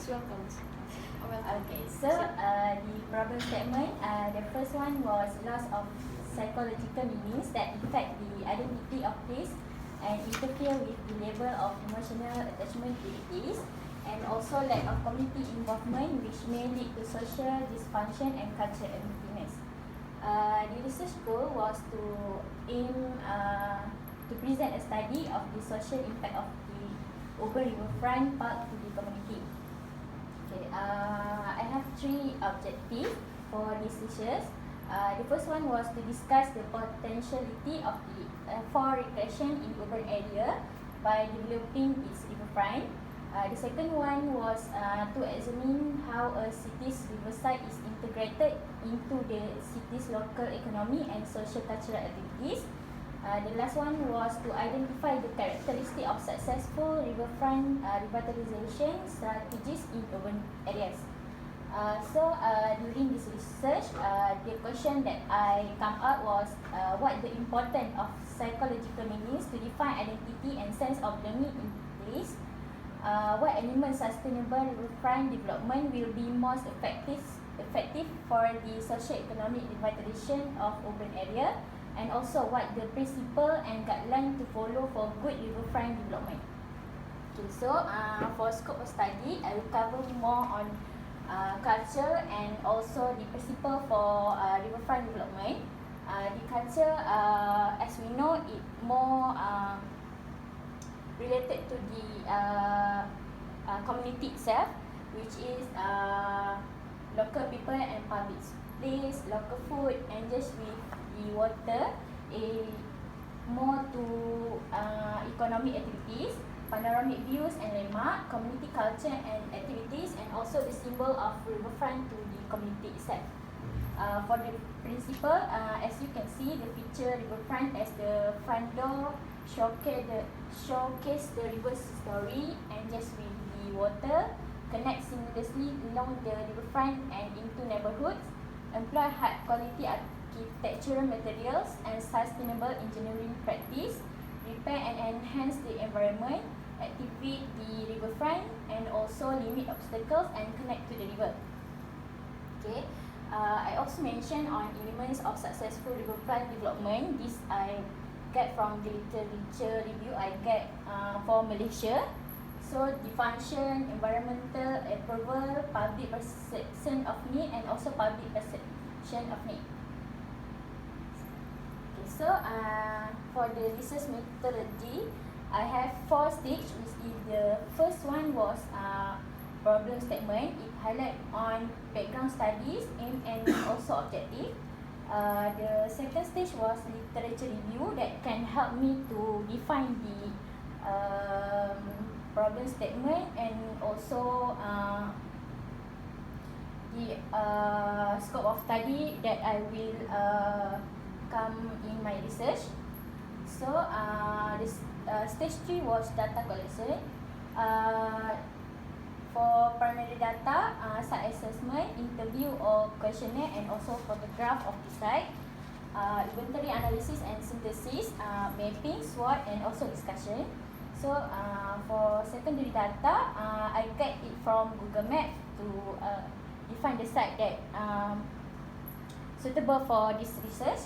Please welcome. Okay, so the problem statement, the first one was loss of psychological meanings that affect the identity of place and interfere with the level of emotional attachment to it is, and also lack of community involvement which may lead to social dysfunction and cultural emptiness. The research goal was to aim to present a study of the social impact of the urban riverfront park to the community. Okay, I have three objectives for this research. The first one was to discuss the potentiality of the for recreation in urban area by developing its riverfront. The second one was to examine how a city's riverside is integrated into the city's local economy and social cultural activities. The last one was to identify the characteristic of successful riverfront revitalization strategies in urban areas. During this research, the question that I come up was what the importance of psychological meanings to define identity and sense of belonging in place. What element sustainable riverfront development will be most effective for the socio-economic revitalization of urban area, and also what the principle and guideline to follow for good riverfront development. Okay, so for scope of study, I will cover more on culture and also the principle for riverfront development. The culture, as we know, it more related to the community itself, which is local people and public place, local food, and just with the water, more to economic activities, panoramic views and landmark, community culture and activities, and also the symbol of riverfront to the community itself. For the principle, as you can see, the feature riverfront as the front door showcase the river's story, and just with the water, connect seamlessly along the riverfront and into neighborhoods, employ high quality architectural materials and sustainable engineering practice, repair and enhance the environment, activate the riverfront, and also limit obstacles and connect to the river. Okay, I also mentioned on elements of successful riverfront development. This I get from the literature review I get for Malaysia. So the function, environmental approval, public perception of need, and also public perception of need. Okay, so for the research methodology, I have 4 stages. Which is the first one was problem statement. It highlight on background studies, aim and also objective. The second stage was literature review that can help me to define the problem statement and also the scope of study that I will come in my research. So this stage 3 was data collection. For primary data, site assessment, interview or questionnaire, and also photograph of the site, inventory analysis and synthesis, mapping, SWOT, and also discussion. So for secondary data, I get it from Google Maps to define the site that suitable for this research,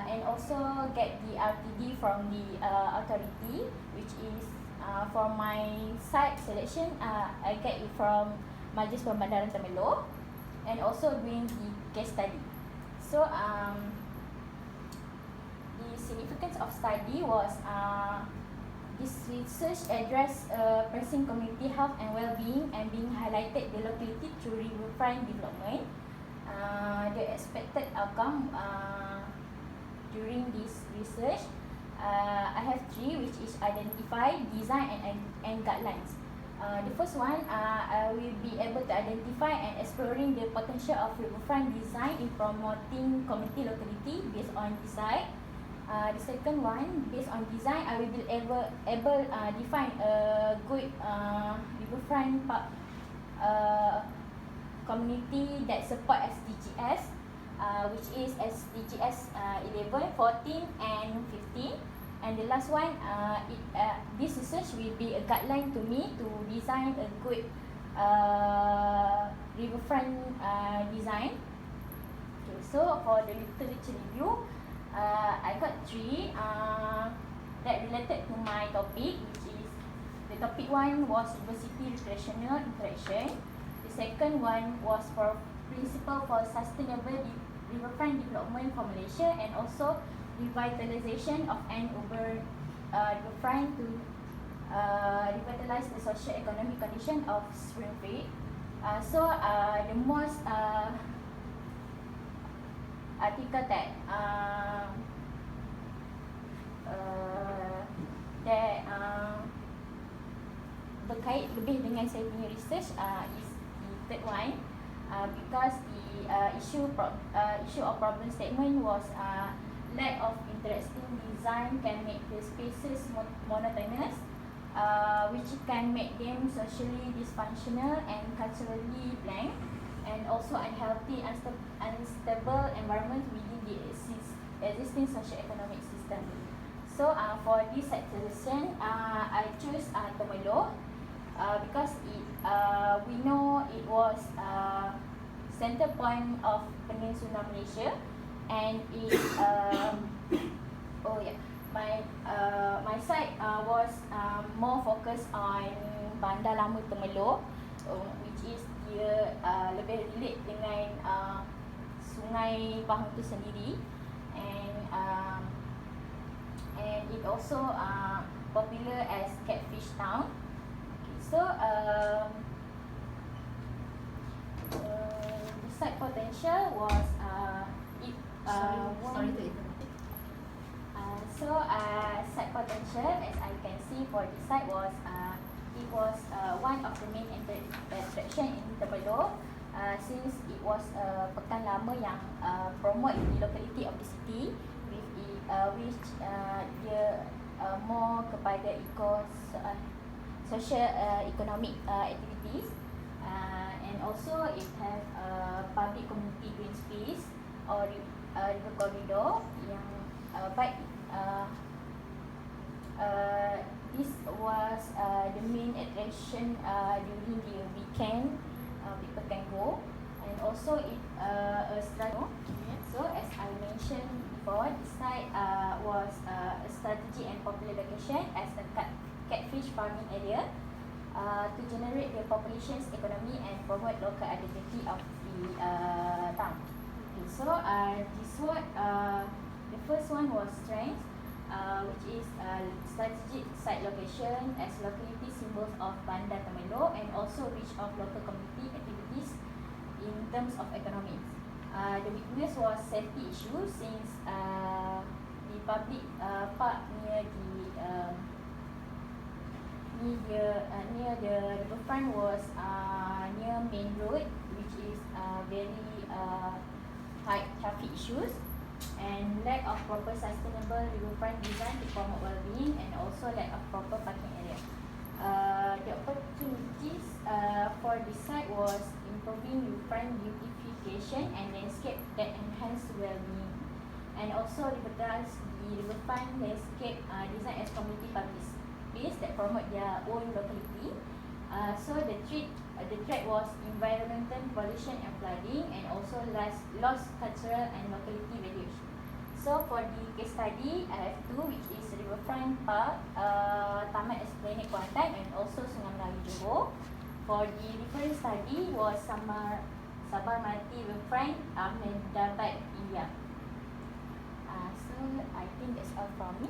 and also get the RTD from the authority, which is for my site selection, I get it from Majlis Pembandaran Temelloh, and also doing the case study. So the significance of study was this research address pressing community health and well-being and being highlighted the locality through riverfront development. The expected outcome during this research, I have 3, which is identify, design, and guidelines. The first one, I will be able to identify and exploring the potential of riverfront design in promoting community locality based on design. The second one, based on design, I will be able define a good riverfront park community that support SDGs, which is SDGs 11, 14, and 15. And the last one, this research will be a guideline to me to design a good riverfront design. Okay, so for the literature review, I got 3 that related to my topic, which is the topic 1 was university recreational interaction. The second one was for principle for sustainable riverfront development for Malaysia, and also revitalization of an urban riverfront to revitalize the socio-economic condition of Springfield. The most article that berkait lebih dengan saya punya research is the third one, because the issue of problem statement was lack of interesting design can make the spaces monotonous, which can make them socially dysfunctional and culturally blank, and also unhealthy, unstable environment within the existing socio-economic system. So for this section, I choose Temelloh because we know it was center point of Peninsula Malaysia, and it my site was more focused on Bandar Lama Temelloh, which is dia lebih relate dengan Sungai Bahang tu sendiri, and it also popular as catfish town. Okay, so the site potential was sorry to interrupt. Site potential, as I can see for this site, was it was one of the main attraction in Temelloh, since it was pekan lama yang promote the locality of the city, with which dia more kepada social economic activities, and also it have public community green space or river corridor yang baik. This was the main attraction during the weekend. People can go, and also it a So as I mentioned before, the site was a strategic and popular location as a catfish farming area to generate the population's economy and promote local identity of the town. Okay, so this one, the first one was strength, which is strategic site location as locality symbols of Bandar Temelloh, and also reach of local community activities in terms of economics. The weakness was safety issue, since the public park near the riverfront was near main road, which is very high traffic issues, and lack of proper sustainable riverfront design to promote well-being, and also lack of proper parking area. The opportunities for this site was improving riverfront beautification and landscape that enhance well-being, and also revitalize the riverfront landscape design as community public space that promote their own locality. So the threat was environmental pollution and flooding, and also lost cultural and locality values. So for the case study, I have 2, which is Riverfront Park, Taman Esplanade Kuantan, and also Sungai Melayu Johor. For the reference study was Sabarmati Riverfront, Ahmedabad, India. So I think that's all from me.